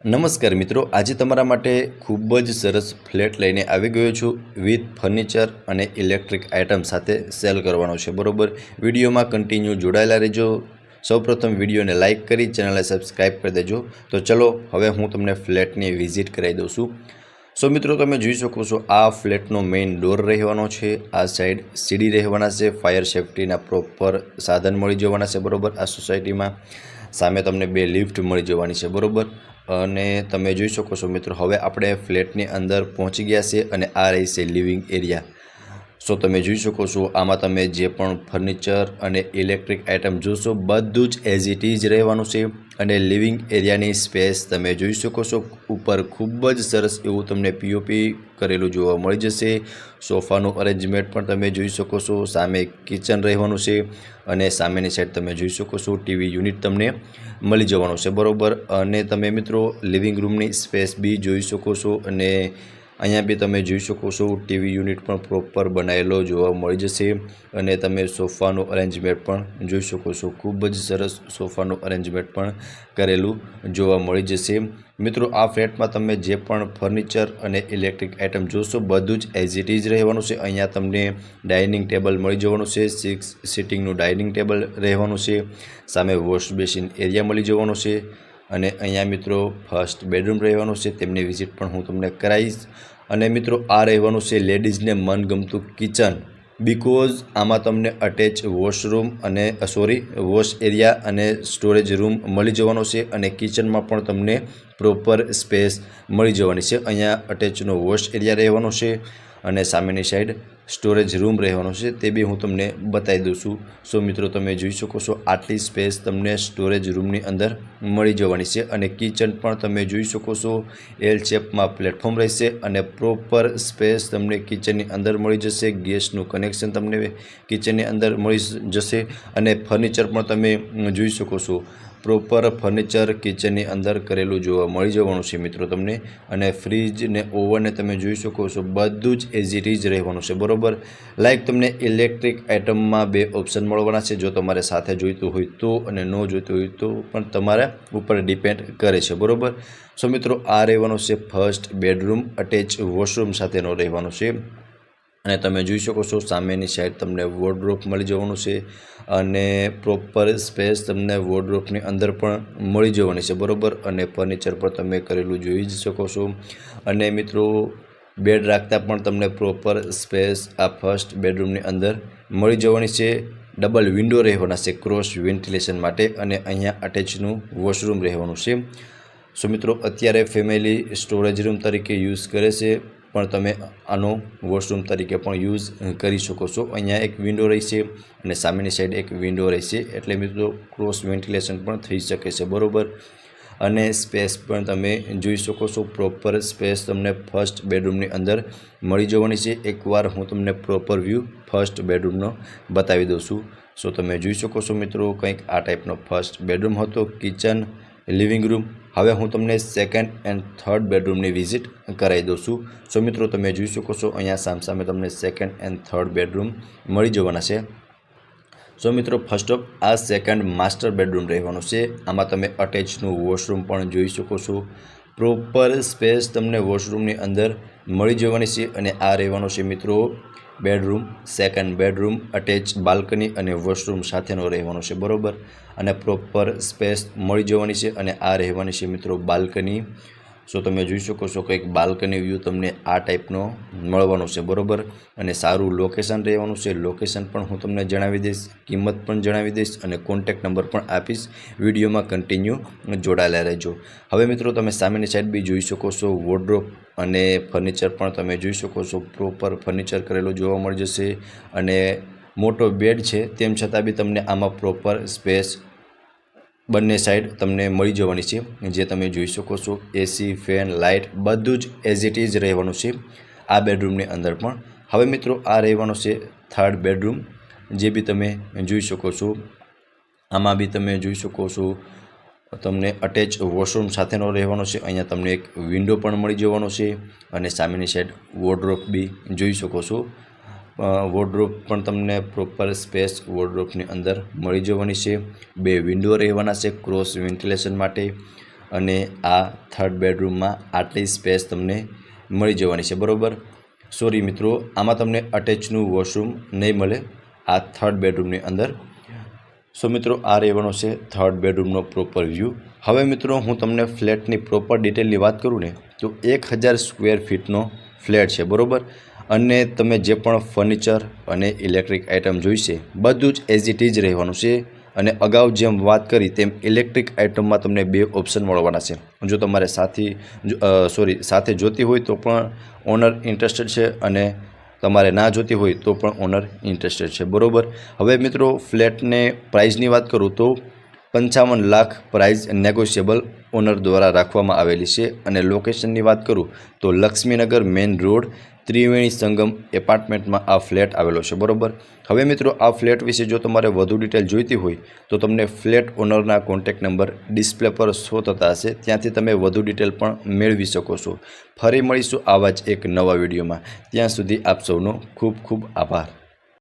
નમસ્કાર મિત્રો, આજે તમારા માટે ખૂબ જ સરસ ફ્લેટ લઈને આવી ગયો છું વિથ ફર્નિચર અને ઇલેક્ટ્રિક આઇટમ સાથે સેલ કરવાનો છે. બરોબર, વિડીયોમાં કન્ટિન્યુ જોડાયેલા રહેજો. સૌપ્રથમ વિડીયોને લાઇક કરી ચેનલને સબસ્ક્રાઈબ કરી દેજો. તો ચલો હવે હું તમને ફ્લેટની વિઝિટ કરાવી દઉં છું. સો મિત્રો, તમે જોઈ શકો છો આ ફ્લેટનો મેઇન ડોર રહેવાનો છે. આ સાઈડ સીડી રહેવાના છે. ફાયર સેફ્ટીના પ્રોપર સાધન મળી જવાના છે. બરોબર, આ સોસાયટીમાં સામે તમને 2 લિફ્ટ મળી જવાની છે. બરોબર, અને તમે જોઈ શકો છો મિત્રો, હવે આપણે ફ્લેટની અંદર પહોંચી ગયા છે અને આ રહી છે લિવિંગ એરિયા. સો તમે જોઈ શકો છો આમાં તમે જે પણ ફર્નિચર અને ઇલેક્ટ્રિક આઇટમ જોશો બધું જ એઝ ઇટ ઇઝ રહેવાનું છે. અને લિવિંગ એરિયાની સ્પેસ તમે જોઈ શકો છો, ઉપર ખૂબ જ સરસ એવું તમને પીઓપી કરેલું જોવા મળી જશે. સોફાનું અરેન્જમેન્ટ પણ તમે જોઈ શકો છો. સામે કિચન રહેવાનું છે અને સામેની સાઈડ તમે જોઈ શકો છો ટીવી યુનિટ તમને મળી જવાનું છે. બરોબર, અને તમે મિત્રો લિવિંગ રૂમની સ્પેસ બી જોઈ શકો છો અને અહીંયા બી તમે જોઈ શકો છો ટીવી યુનિટ પણ પ્રોપર બનાવેલો જોવા મળી જશે. અને તમે સોફાનું અરેન્જમેન્ટ પણ જોઈ શકો છો, ખૂબ જ સરસ સોફાનું અરેન્જમેન્ટ પણ કરેલું જોવા મળી જશે. મિત્રો આ ફ્લેટમાં તમે જે પણ ફર્નિચર અને ઇલેક્ટ્રિક આઇટમ જોશો બધું જ એઝ ઇટ ઇઝ રહેવાનું છે. અહીંયા તમને ડાઇનિંગ ટેબલ મળી જવાનું છે. 6 સિટિંગનું ડાઇનિંગ ટેબલ રહેવાનું છે. સામે વોશ બેસિન એરિયા મળી જવાનો છે. અને અહીંયા મિત્રો ફર્સ્ટ બેડરૂમ રહેવાનું છે, તેમની વિઝિટ પણ હું તમને કરાવીશ. અને મિત્રો આ રહેવાનું છે લેડીઝને મનગમતું કિચન, બિકોઝ આમાં તમને અટેચ વોશરૂમ અને વોશ એરિયા અને સ્ટોરેજ રૂમ મળી જવાનો છે. અને કિચનમાં પણ તમને પ્રોપર સ્પેસ મળી જવાની છે. અહીંયા અટેચનો વોશ એરિયા રહેવાનો છે અને સામેની સાઈડ સ્ટોરેજ રૂમ રહેવાનો છે, તે બી હું તમને બતાવી દઉં છું. સો મિત્રો તમે જોઈ શકો છો આટલી સ્પેસ તમને સ્ટોરેજ રૂમની અંદર મળી જવાની છે. અને કિચન પણ તમે જોઈ શકો છો એલ શેપમાં પ્લેટફોર્મ રહેશે અને પ્રોપર સ્પેસ તમને કિચનની અંદર મળી જશે. ગેસનું કનેક્શન તમને કિચનની અંદર મળી જશે. અને ફર્નિચર પણ તમે જોઈ શકો છો, પ્રોપર ફર્નિચર કિચનની અંદર કરેલું જોવા મળી જવાનું છે મિત્રો તમને. અને ફ્રીજ ને ઓવનને તમે જોઈ શકો છો બધું જ એઝ ઇટ ઇઝ રહેવાનું છે. બરોબર, લાઈક તમને ઇલેક્ટ્રિક આઇટમમાં 2 ઓપ્શન મળવાના છે. જો તમારે સાથે જોઈતું હોય તો અને ન જોઈતું હોય તો પણ તમારા ઉપર ડિપેન્ડ કરે છે. બરોબર, સો મિત્રો આ રહેવાનું છે ફર્સ્ટ બેડરૂમ, અટેચ વોશરૂમ સાથેનો રહેવાનો છે. અને તમે જોઈ શકો છો સામેની સાઈડ તમને વોર્ડરોબ મળી જવાનું છે અને પ્રોપર સ્પેસ તમને વોર્ડરોબની અંદર પણ મળી જવાની છે. બરોબર, અને ફર્નિચર પણ તમે કરેલું જોઈ જ શકો છો. અને મિત્રો બેડ રાખતા પણ તમને પ્રોપર સ્પેસ આ ફર્સ્ટ બેડરૂમની અંદર મળી જવાની છે. ડબલ વિન્ડો રહેવાના છે ક્રોસ વેન્ટિલેશન માટે. અને અહીંયા અટેચનું વોશરૂમ રહેવાનું છે. સો મિત્રો અત્યારે ફેમિલી સ્ટોરેજ રૂમ તરીકે યુઝ કરે છે, પણ તમે આનો વોશરૂમ તરીકે પણ યુઝ કરી શકો છો. અહીંયા એક વિન્ડો રહેશે અને સામેની સાઈડ એક વિન્ડો રહેશે, એટલે મિત્રો ક્રોસ વેન્ટિલેશન પણ થઈ શકે છે. બરોબર, અને સ્પેસ પણ તમે જોઈ શકો છો, પ્રોપર સ્પેસ તમને ફર્સ્ટ બેડરૂમની અંદર મળી જવાની છે. એકવાર હું તમને પ્રોપર વ્યૂ ફર્સ્ટ બેડરૂમનો બતાવી દઉં છું. સો તમે જોઈ શકો છો મિત્રો કંઈક આ ટાઈપનો ફર્સ્ટ બેડરૂમ હતો, કિચન, લિવિંગ રૂમ. હવે હું તમને સેકન્ડ એન્ડ થર્ડ બેડરૂમની વિઝિટ કરાવી દઉં છું. સો મિત્રો તમે જોઈ શકો છો અહીંયા સામસામે તમને સેકન્ડ એન્ડ થર્ડ બેડરૂમ મળી જવાના છે. સો મિત્રો ફર્સ્ટ ઓફ આ સેકન્ડ માસ્ટર બેડરૂમ રહેવાનું છે. આમાં તમે અટેચનું વોશરૂમ પણ જોઈ શકો છો. પ્રોપર સ્પેસ તમને વોશરૂમની અંદર મળી જવાની છે. અને આ રહેવાનો છે મિત્રો bedroom, second bedroom, attach balcony અને વોશરૂમ સાથેનો રહેવાનો છે. બરોબર, અને પ્રોપર સ્પેસ મળી જવાની છે. અને આ રહેવાની છે મિત્રો બાલ્કની. સો તમે જોઈ શકો છો કંઈક બાલ્કની વ્યૂ તમને આ ટાઈપનો મળવાનો છે. બરોબર, અને સારું લોકેશન રહેવાનું છે. લોકેશન પણ હું તમને જણાવી દઈશ, કિંમત પણ જણાવી દઈશ અને કોન્ટેક્ટ નંબર પણ આપીશ. વિડીયોમાં કન્ટિન્યુ જોડાયેલા રહેજો. હવે મિત્રો તમે સામેની સાઈડ બી જોઈ શકો છો વોર્ડરોબ અને ફર્નિચર પણ તમે જોઈ શકો છો, પ્રોપર ફર્નિચર કરેલું જોવા મળી જશે. અને મોટો બેડ છે તેમ છતાં બી તમને આમાં પ્રોપર સ્પેસ બંને સાઈડ તમને મળી જવાની છે, જે તમે જોઈ શકો છો. એસી, ફેન, લાઇટ બધું જ એઝ ઇટ ઇઝ રહેવાનું છે આ બેડરૂમની અંદર પણ. હવે મિત્રો આ રહેવાનો છે થર્ડ બેડરૂમ, જે બી તમે જોઈ શકો છો. આમાં બી તમે જોઈ શકો છો તમને અટેચ વોશરૂમ સાથેનો રહેવાનો છે. અહીંયા તમને એક વિન્ડો પણ મળી જવાનો છે અને સામેની સાઈડ વોર્ડરોબ બી જોઈ શકો છો. વોર્ડરોબ પણ તમને પ્રોપર સ્પેસ વોર્ડરોબની અંદર મળી જવાની છે. 2 વિન્ડો રહેવાના છે ક્રોસ વેન્ટિલેશન માટે. અને આ થર્ડ બેડરૂમમાં આટલી સ્પેસ તમને મળી જવાની છે, બરાબર. સોરી મિત્રો, આમાં તમને અટેચનું વોશરૂમ નહીં મળે આ થર્ડ બેડરૂમની અંદર. સો મિત્રો, આ રહેવાનો છે થર્ડ બેડરૂમનો પ્રોપર વ્યૂ. હવે મિત્રો, હું તમને ફ્લેટની પ્રોપર ડિટેલની વાત કરું ને તો 1000 સ્ક્વેર ફીટનો ફ્લેટ છે, બરાબર. અને તમે જે પણ ફર્નિચર અને ઇલેક્ટ્રિક આઇટમ જોઈશે બધું જ એઝ ઇટ ઇઝ રહેવાનું છે. અને અગાઉ જેમ વાત કરી તેમ ઇલેક્ટ્રિક આઇટમમાં તમને 2 ઓપ્શન મળવાના છે. જો તમારે સાથે જોતી હોય તો પણ ઓનર ઇન્ટરેસ્ટેડ છે, અને તમારે ના જોતી હોય તો પણ ઓનર ઇન્ટરેસ્ટેડ છે, બરાબર. હવે મિત્રો, ફ્લેટને પ્રાઇઝની વાત કરું તો 55 લાખ પ્રાઇઝ નેગોશિયેબલ ઓનર દ્વારા રાખવામાં આવેલી છે. અને લોકેશનની વાત કરું તો લક્ષ્મીનગર મેઇન રોડ ત્રિવેણી સંગમ એપાર્ટમેન્ટમાં આ ફ્લેટ આવેલો છે, બરાબર. હવે મિત્રો, આ ફ્લેટ વિશે જો તમારે વધુ ડિટેલ જોઈતી હોય તો તમને ફ્લેટ ઓનરના કોન્ટેક્ટ નંબર ડિસ્પ્લે પર શો થતા હશે, ત્યાંથી તમે વધુ ડિટેલ પણ મેળવી શકો છો. ફરી મળીશું આવા જ એક નવા વિડીયોમાં. ત્યાં સુધી આપ સૌનો ખૂબ ખૂબ આભાર.